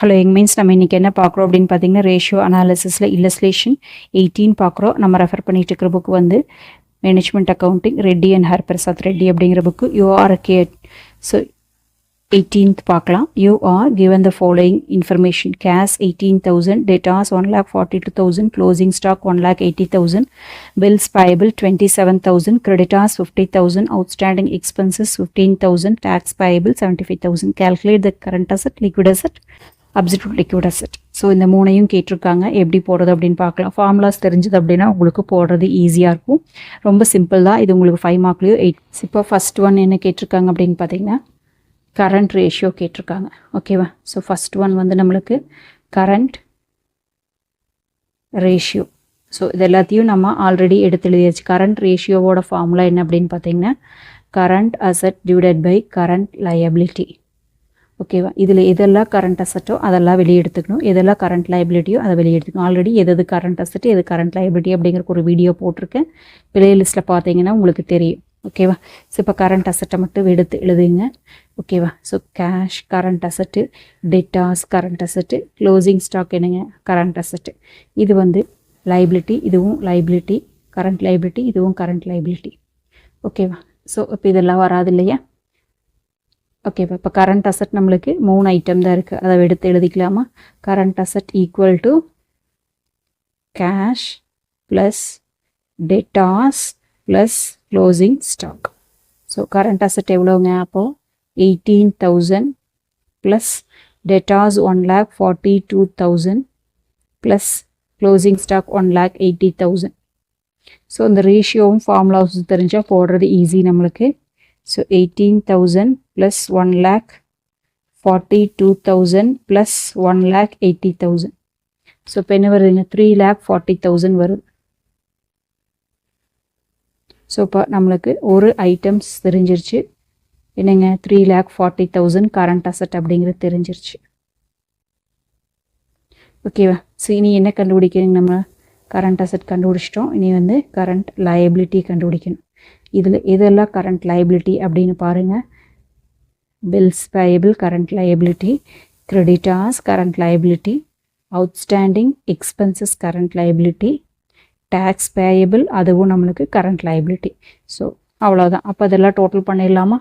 Hello young means நம்ம இன்றைக்கி என்ன பார்க்குறோம் அப்படின்னு பார்த்தீங்கன்னா ரேஷியோ அனாலிசிஸில் இல்லஸ்ட்ரேஷன் 18 பார்க்குறோம். நம்ம ரெஃபர் பண்ணிட்டு இருக்கிற புக் வந்து management accounting Reddy and Harprasad Reddy அப்படிங்கிற புக்கு. யூஆர்கே. ஸோ 18th பார்க்கலாம். You are given the following information: cash 18,000, debtors 1,42,000, closing stock 1,80,000, bills payable 27,000, creditors 50,000, outstanding expenses 15,000, tax payable 75,000. Calculate the current asset, liquid asset, absolute liquid asset. So இந்த மூணையும் கேட்டிருக்காங்க. எப்படி போடுறது அப்படின்னு பார்க்கலாம். ஃபார்முலாஸ் தெரிஞ்சது அப்படின்னா உங்களுக்கு போடுறது ஈஸியாக இருக்கும். ரொம்ப சிம்பிள் தான். இது உங்களுக்கு 5 மார்க்லேயோ 8. இப்போ ஃபஸ்ட் ஒன் என்ன கேட்டிருக்காங்க அப்படின்னு பார்த்தீங்கன்னா கரண்ட் ரேஷியோ கேட்டிருக்காங்க. ஓகேவா? ஸோ ஃபஸ்ட் ஒன் வந்து நம்மளுக்கு கரண்ட் ரேஷியோ. ஸோ இது எல்லாத்தையும் நம்ம ஆல்ரெடி எடுத்து எழுதியாச்சு. கரண்ட் ரேஷியோவோட ஃபார்முலா என்ன அப்படின்னு பார்த்தீங்கன்னா current asset divided by current liability. ஓகேவா? இதில் எதெல்லாம் கரண்ட் அசட்டோ அதெல்லாம் வெளியே எடுத்துக்கணும், எதெல்லாம் கரண்ட் லைபிலிட்டியோ அதை வெளியே எடுத்துக்கணும். ஆல்ரெடி எது கரண்ட் அசட்டு எது கரண்ட் லைபிலிட்டி அப்படிங்கிற ஒரு வீடியோ போட்டிருக்கேன். பிளே லிஸ்ட்டில் பார்த்தீங்கன்னா உங்களுக்கு தெரியும். ஓகேவா? ஸோ இப்போ கரண்ட் அசட்டை மட்டும் எடுத்து எழுதுங்க. ஓகேவா? ஸோ கேஷ் கரண்ட் அசட்டு, டெட்டாஸ் கரண்ட் அசட்டு, க்ளோசிங் ஸ்டாக் என்னங்க கரண்ட் அசட்டு. இது வந்து லைபிலிட்டி, இதுவும் லைபிலிட்டி, கரண்ட் லைபிலிட்டி, இதுவும் கரண்ட் லைபிலிட்டி. ஓகேவா? ஸோ இப்போ இதெல்லாம் வராது இல்லையா? ஓகேவா? இப்போ கரண்ட் அசட் நம்மளுக்கு 3 ஐட்டம் தான் இருக்குது. அதை எடுத்து எழுதிக்கலாமா? Current asset equal to cash plus debtors plus closing stock. So current asset எவ்வளோங்க? அப்போது 18,000 plus debtors 1,42,000 plus closing stock 1,80,000. So இந்த ரேஷியோவும் ஃபார்முலாவும் தெரிஞ்சால் போடுறது ஈஸி நம்மளுக்கு. So 18,000 plus 1,42,000 plus 1,80,000. So இப்போ என்ன வருதுங்க? 3,40,000 வருது. ஸோ இப்போ நம்மளுக்கு ஒரு ஐட்டம்ஸ் தெரிஞ்சிருச்சு. என்னங்க? 3,40,000 கரண்ட் அசட் அப்படிங்கிறது தெரிஞ்சிருச்சு. ஓகேவா? ஸோ இனி என்ன கண்டுபிடிக்கணும்? நம்ம கரண்ட் அசட் கண்டுபிடிச்சிட்டோம். இனி வந்து கரண்ட் லயபிலிட்டி கண்டுபிடிக்கணும். இதில் எதெல்லாம் கரண்ட் லைபிலிட்டி அப்படின்னு பாருங்கள். Bills payable current liability, creditors current liability, outstanding expenses current liability, tax payable அதுவும் நம்மளுக்கு கரண்ட் லைபிலிட்டி. ஸோ அவ்வளோதான். அப்போ அதெல்லாம் டோட்டல் பண்ணிடலாமா?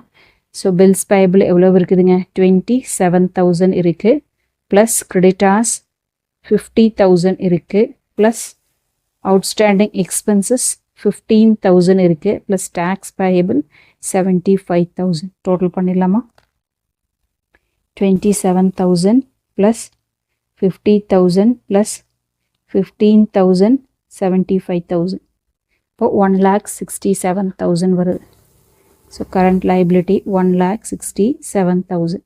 ஸோ பில்ஸ் பேயபிள் எவ்வளோ இருக்குதுங்க? 27,000 இருக்குது. ப்ளஸ் கிரெடிட்டார்ஸ் 50,000 இருக்குது. ப்ளஸ் அவுட்ஸ்டாண்டிங் எக்ஸ்பென்சஸ் 15,000 இருக்குது. Plus tax payable 75,000. டோட்டல் பண்ணிடலாமா? 27,000 ப்ளஸ் 50,000 ப்ளஸ் 15,000 75,000. இப்போ 1,67,000 வருது. So current liability 1,67,000.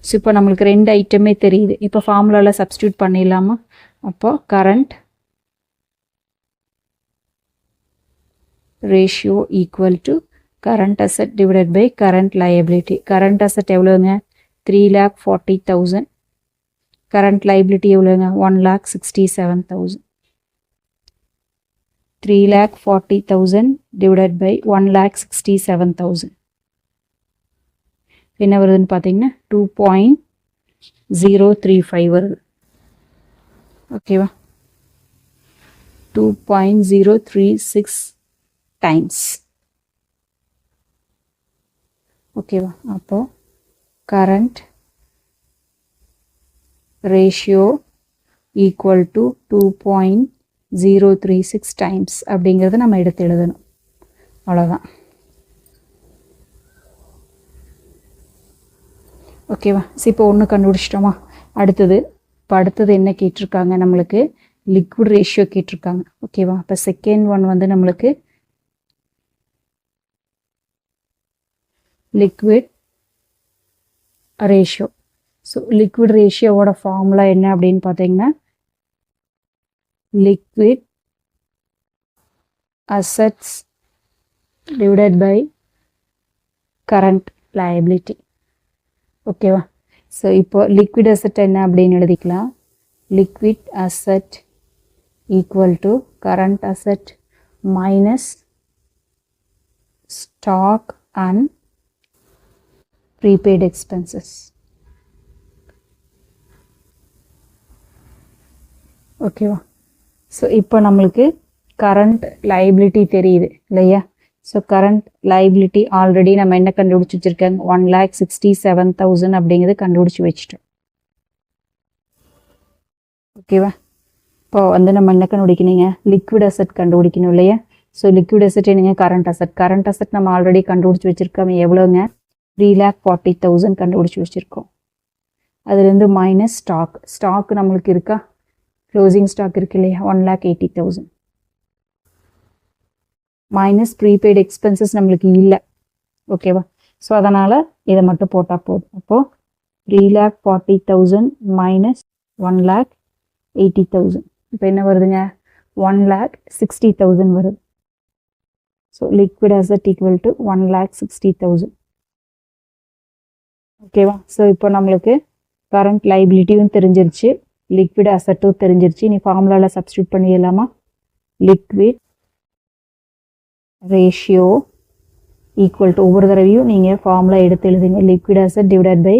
ஸோ இப்போ நம்மளுக்கு 2 ஐட்டமே தெரியுது. இப்போ ஃபார்முலாவில் சப்ஸ்டியூட் பண்ணிடலாமா? அப்போ current ratio equal to current asset divided by current liability. current asset எவ்வளோங்க? 3,40,000. current liability எவ்வளோங்க? 1,67,000. 3,40,000 divided by 1,67,000 என்ன வருதுன்னு பார்த்தீங்கன்னா 2.035 வருது. ஓகேவா? 2.036 டைம்ஸ். ஓகேவா? அப்போ current ratio equal to 2.036 times அப்படிங்கிறத நம்ம எடுத்து எழுதணும். அவ்வளோதான். ஓகேவா? இப்போ ஒன்று கண்டுபிடிச்சிட்டோமா? அடுத்தது என்ன கேட்டிருக்காங்க? நம்மளுக்கு லிக்விட் ரேஷியோ கேட்டிருக்காங்க. ஓகேவா? இப்போ செகண்ட் ஒன் வந்து நம்மளுக்கு லிக்விட் ரேஷியோ. ஸோ லிக்விட் ரேஷியோவோட ஃபார்முலா என்ன அப்படின்னு பார்த்தீங்கன்னா liquid assets divided by current liability. ஓகேவா? ஸோ இப்போ லிக்விட் அசட் என்ன அப்படின்னு எழுதிக்கலாம். Liquid asset equal to current asset minus stock and prepaid expenses. ஓகேவா? ஸோ இப்போ நம்மளுக்கு கரண்ட் லைபிலிட்டி தெரியுது இல்லையா? ஸோ கரண்ட் லைபிலிட்டி ஆல்ரெடி நம்ம என்ன கண்டுபிடிச்சி வச்சுருக்காங்க, 1,67,000 அப்படிங்கிறது கண்டுபிடிச்சி வச்சுட்டோம். ஓகேவா? இப்போ வந்து நம்ம என்ன கண்டுபிடிக்கணுங்க, லிக்விட் அசட் கண்டுபிடிக்கணும் இல்லையா? ஸோ லிக்விட் அசட் என்னங்க, கரண்ட் அசட். கரண்ட் அசட் நம்ம ஆல்ரெடி கண்டுபிடிச்சி வச்சுருக்கோம். எவ்வளோங்க, 3,40,000 கண்டுபிடிச்சி வச்சுருக்கோம். அதுலேருந்து மைனஸ் ஸ்டாக். ஸ்டாக் நம்மளுக்கு இருக்கா, க்ளோசிங் ஸ்டாக் இருக்கு இல்லையா, 1,80,000. மைனஸ் ப்ரீபெய்டு எக்ஸ்பென்சஸ் நம்மளுக்கு இல்லை. ஓகேவா? ஸோ அதனால் இதை மட்டும் போட்டால் போதும். அப்போது 3,40,000 மைனஸ் 1,80,000. இப்போ என்ன வருதுங்க, 1,60,000 வருது. So liquid asset equal to 1,60,000. ஓகேவா? ஸோ இப்போ நம்மளுக்கு கரண்ட் லைபிலிட்டியும் தெரிஞ்சிருச்சு, லிக்விட் அசட்டும் தெரிஞ்சிருச்சு. நீ ஃபார்முலாவில் சப்ஸ்டியூட் பண்ணிடலாமா? லிக்விட் ரேஷியோ ஈக்குவல் டு, ஒவ்வொரு தடவையும் நீங்கள் ஃபார்முலா எடுத்து எழுதுங்க, liquid asset divided by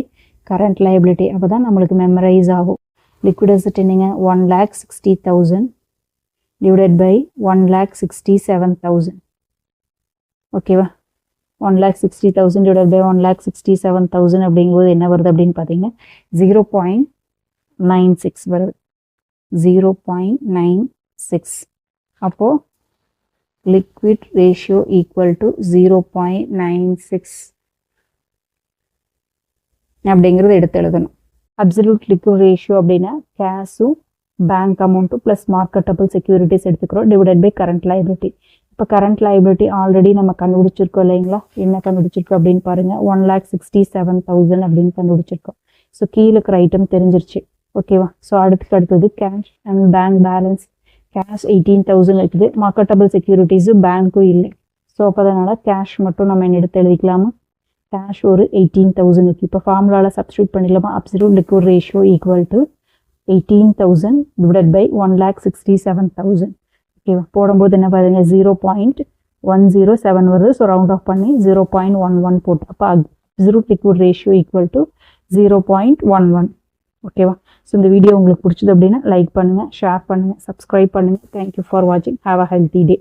current liability. அப்போ தான் நம்மளுக்கு மெமரைஸ் ஆகும். லிக்விட் அசட் என்னங்க, 1,60,000 டிவைடட் பை 1,67,000. ஓகேவா? 1,60,000 டிவைடட் பை 1,67,000 அப்படிங்கும்போது என்ன வருது அப்படின்னு பார்த்தீங்கன்னா 0.96 வருது. 0.96. அப்போது லிக்விட் ரேஷியோ ஈக்குவல் டு 0.96 அப்படிங்கிறது எடுத்து எழுதணும். அப்சல்யூட் லிக்விட் ரேஷியோ அப்படின்னா கேஷும் பேங்க் அமௌண்ட்டும் ப்ளஸ் மார்க்கெட்டபிள் செக்யூரிட்டிஸ் எடுத்துக்கிறோம் டிவைடட் பை கரண்ட் லைபிலிட்டி. இப்போ கரண்ட் லைபிலிட்டி ஆல்ரெடி நம்ம கண்டுபிடிச்சிருக்கோம் இல்லைங்களா? என்ன கண்டுபிடிச்சிருக்கோம் அப்படின்னு பாருங்கள், 1,67,000 அப்படின்னு கண்டுபிடிச்சிருக்கோம். ஸோ கீழே இருக்கிற ஐட்டம் தெரிஞ்சிருச்சு. ஓகேவா? ஸோ அடுத்தது cash and bank balance. Cash 18,000 இருக்குது, மார்க்கெட்டபிள் செக்யூரிட்டிஸும் பேங்க்கும் இல்லை. ஸோ அப்போ அதனால் கேஷ் மட்டும் நம்ம என்ன எடுத்து எழுதிக்கலாமா, கேஷ் ஒரு 18,000 இருக்குது. இப்போ ஃபார்முலாவில் சப்ஸ்டியூட் பண்ணிடலாமா, absolute liquid ratio equal to 18,000 divided by 1,67,000. ஓகேவா? போடும்போது என்ன பாருங்க, 0.107 வருது. ஸோ ரவுண்ட் ஆஃப் பண்ணி 0.11 போட்டு, அப்போ absolute liquid ratio equal to 0.11. ஓகேவா? ஸோ இந்த வீடியோ உங்களுக்கு பிடிச்சது அப்படின்னா லைக் பண்ணுங்கள், ஷேர் பண்ணுங்கள், சப்ஸ்கிரைப் பண்ணுங்கள். தேங்க்யூ ஃபார் வாட்சிங். Have a healthy day.